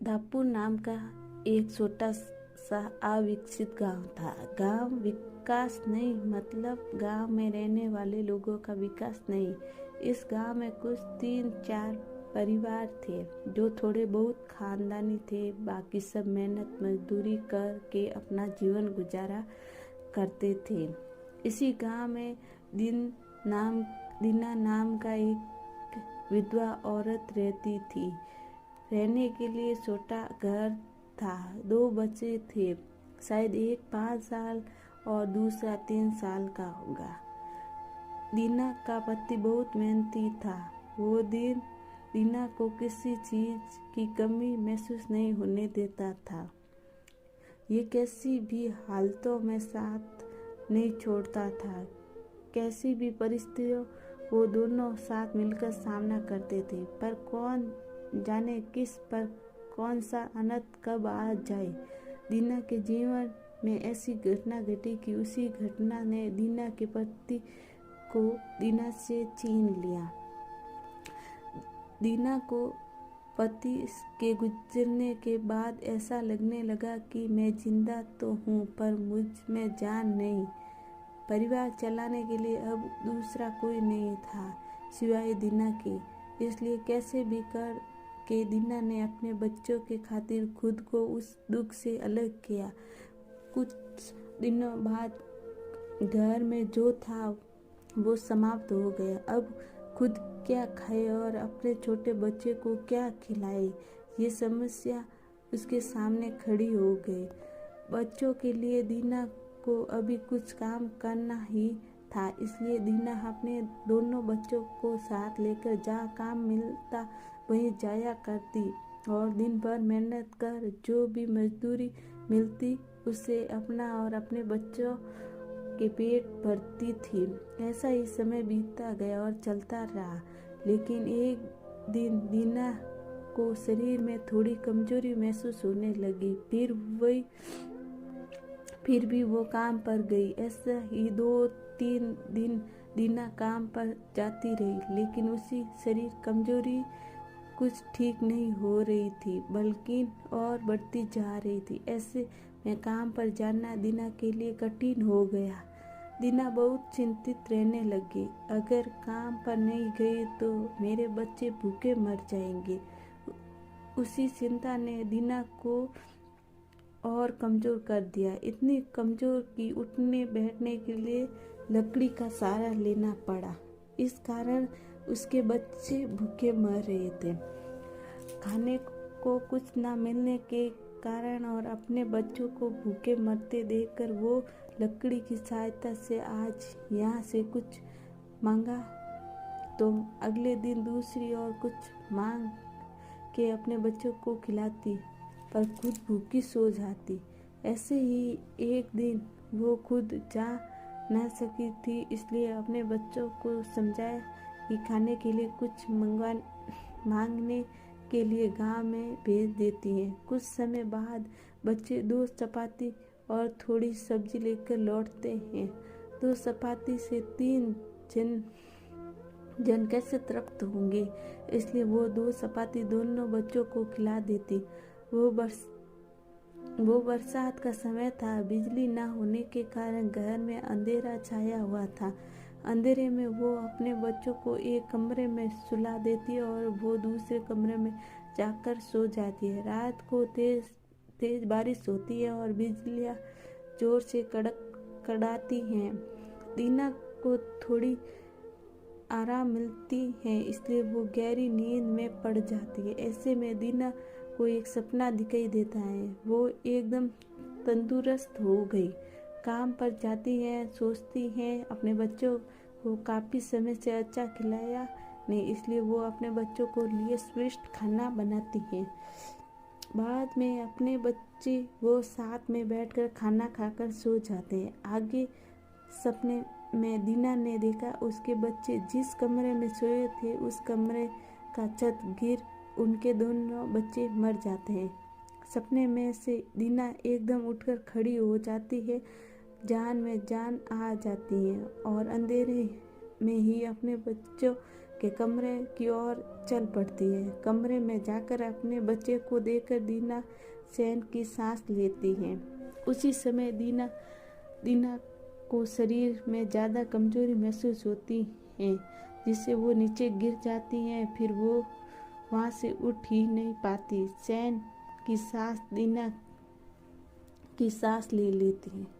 धापुर नाम का एक छोटा सा अविकसित गांव था। गांव विकास नहीं, मतलब गांव में रहने वाले लोगों का विकास नहीं। इस गांव में कुछ 3-4 परिवार थे जो थोड़े बहुत खानदानी थे। बाकी सब मेहनत मजदूरी करके अपना जीवन गुजारा करते थे। इसी गांव में दीना नाम का एक विधवा औरत रहती थी। रहने के लिए छोटा घर था। 2 बच्चे थे, शायद एक 5 साल और दूसरा 3 साल का होगा। दीना का पति बहुत मेहनती था। वो दीना को किसी चीज की कमी महसूस नहीं होने देता था। ये कैसी भी हालतों में साथ नहीं छोड़ता था। कैसी भी परिस्थितियों वो दोनों साथ मिलकर सामना करते थे। पर कौन जाने किस पर कौन सा अनर्थ कब आ जाए। दीना के जीवन में ऐसी घटना घटी कि उसी घटना ने दीना के पति को दीना से छीन लिया। दीना को पति के गुजरने के बाद ऐसा लगने लगा कि मैं जिंदा तो हूँ पर मुझ में जान नहीं। परिवार चलाने के लिए अब दूसरा कोई नहीं था सिवाय दीना के। इसलिए कैसे भी कर के दीना ने अपने बच्चों के खातिर खुद को उस दुख से अलग किया। कुछ दिनों बाद घर में जो था वो समाप्त हो गया। अब खुद क्या खाए और अपने छोटे बच्चे को क्या खिलाए, ये समस्या उसके सामने खड़ी हो गई। बच्चों के लिए दीना को अभी कुछ काम करना ही था। इसलिए दीना अपने दोनों बच्चों को साथ लेकर जहाँ काम मिलता वहीं जाया करती और दिन भर मेहनत कर जो भी मजदूरी मिलती उससे अपना और अपने बच्चों के पेट भरती थी। ऐसा ही समय बीतता गया और चलता रहा। लेकिन एक दिन दीना को शरीर में थोड़ी कमजोरी महसूस होने लगी। फिर भी वो काम पर गई। ऐसा ही 2-3 दिन दीना काम पर जाती रही, लेकिन उसकी शरीर कमजोरी कुछ ठीक नहीं हो रही थी, बल्कि और बढ़ती जा रही थी। ऐसे में काम पर जाना दीना के लिए कठिन हो गया। दीना बहुत चिंतित रहने लगी। अगर काम पर नहीं गई तो मेरे बच्चे भूखे मर जाएंगे। उसी चिंता ने दीना को और कमजोर कर दिया। इतनी कमजोर कि उठने बैठने के लिए लकड़ी का सहारा लेना पड़ा। इस कारण उसके बच्चे भूखे मर रहे थे। खाने को कुछ न मिलने के कारण और अपने बच्चों को भूखे मरते देखकर वो लकड़ी की सहायता से आज यहाँ से कुछ मांगा तो अगले दिन दूसरी और कुछ मांग के अपने बच्चों को खिलाती, पर खुद भूखी सो जाती। ऐसे ही एक दिन वो खुद जा न सकी थी, इसलिए अपने बच्चों को समझाया कि खाने के लिए कुछ मांगने के लिए गांव में भेज देती हैं। कुछ समय बाद बच्चे 2 चपाती और थोड़ी सब्जी लेकर लौटते हैं। 2 चपाती से 3 जन कैसे तृप्त होंगे, इसलिए वो 2 चपाती दोनों बच्चों को खिला देती। वो बरसात का समय था। बिजली न होने के कारण घर में अंधेरा छाया हुआ था। अंधेरे में वो अपने बच्चों को एक कमरे में सुला देती और वो दूसरे कमरे में जाकर सो जाती है। रात को तेज बारिश होती है और बिजलियां जोर से कड़ाती हैं। दीना को थोड़ी आराम मिलती है, इसलिए वो गहरी नींद में पड़ जाती है। ऐसे में दीना को एक सपना दिखाई देता है। वो एकदम तंदुरुस्त हो गई। काम पर जाती हैं, सोचती हैं अपने बच्चों को काफ़ी समय से अच्छा खिलाया नहीं, इसलिए वो अपने बच्चों को लिए स्वादिष्ट खाना बनाती हैं। बाद में अपने बच्चे वो साथ में बैठकर खाना खाकर सो जाते हैं। आगे सपने में दीना ने देखा उसके बच्चे जिस कमरे में सोए थे उस कमरे का छत गिर उनके दोनों बच्चे मर जाते हैं। सपने में से दीना एकदम उठकर खड़ी हो जाती है, जान में जान आ जाती है और अंधेरे में ही अपने बच्चों के कमरे की ओर चल पड़ती है। कमरे में जाकर अपने बच्चे को देखकर दीना चैन की सांस लेती है। उसी समय दीना को शरीर में ज़्यादा कमजोरी महसूस होती है, जिससे वो नीचे गिर जाती हैं। फिर वो वहाँ से उठ ही नहीं पाती। चैन की सांस दीना की सांस ले लेती है।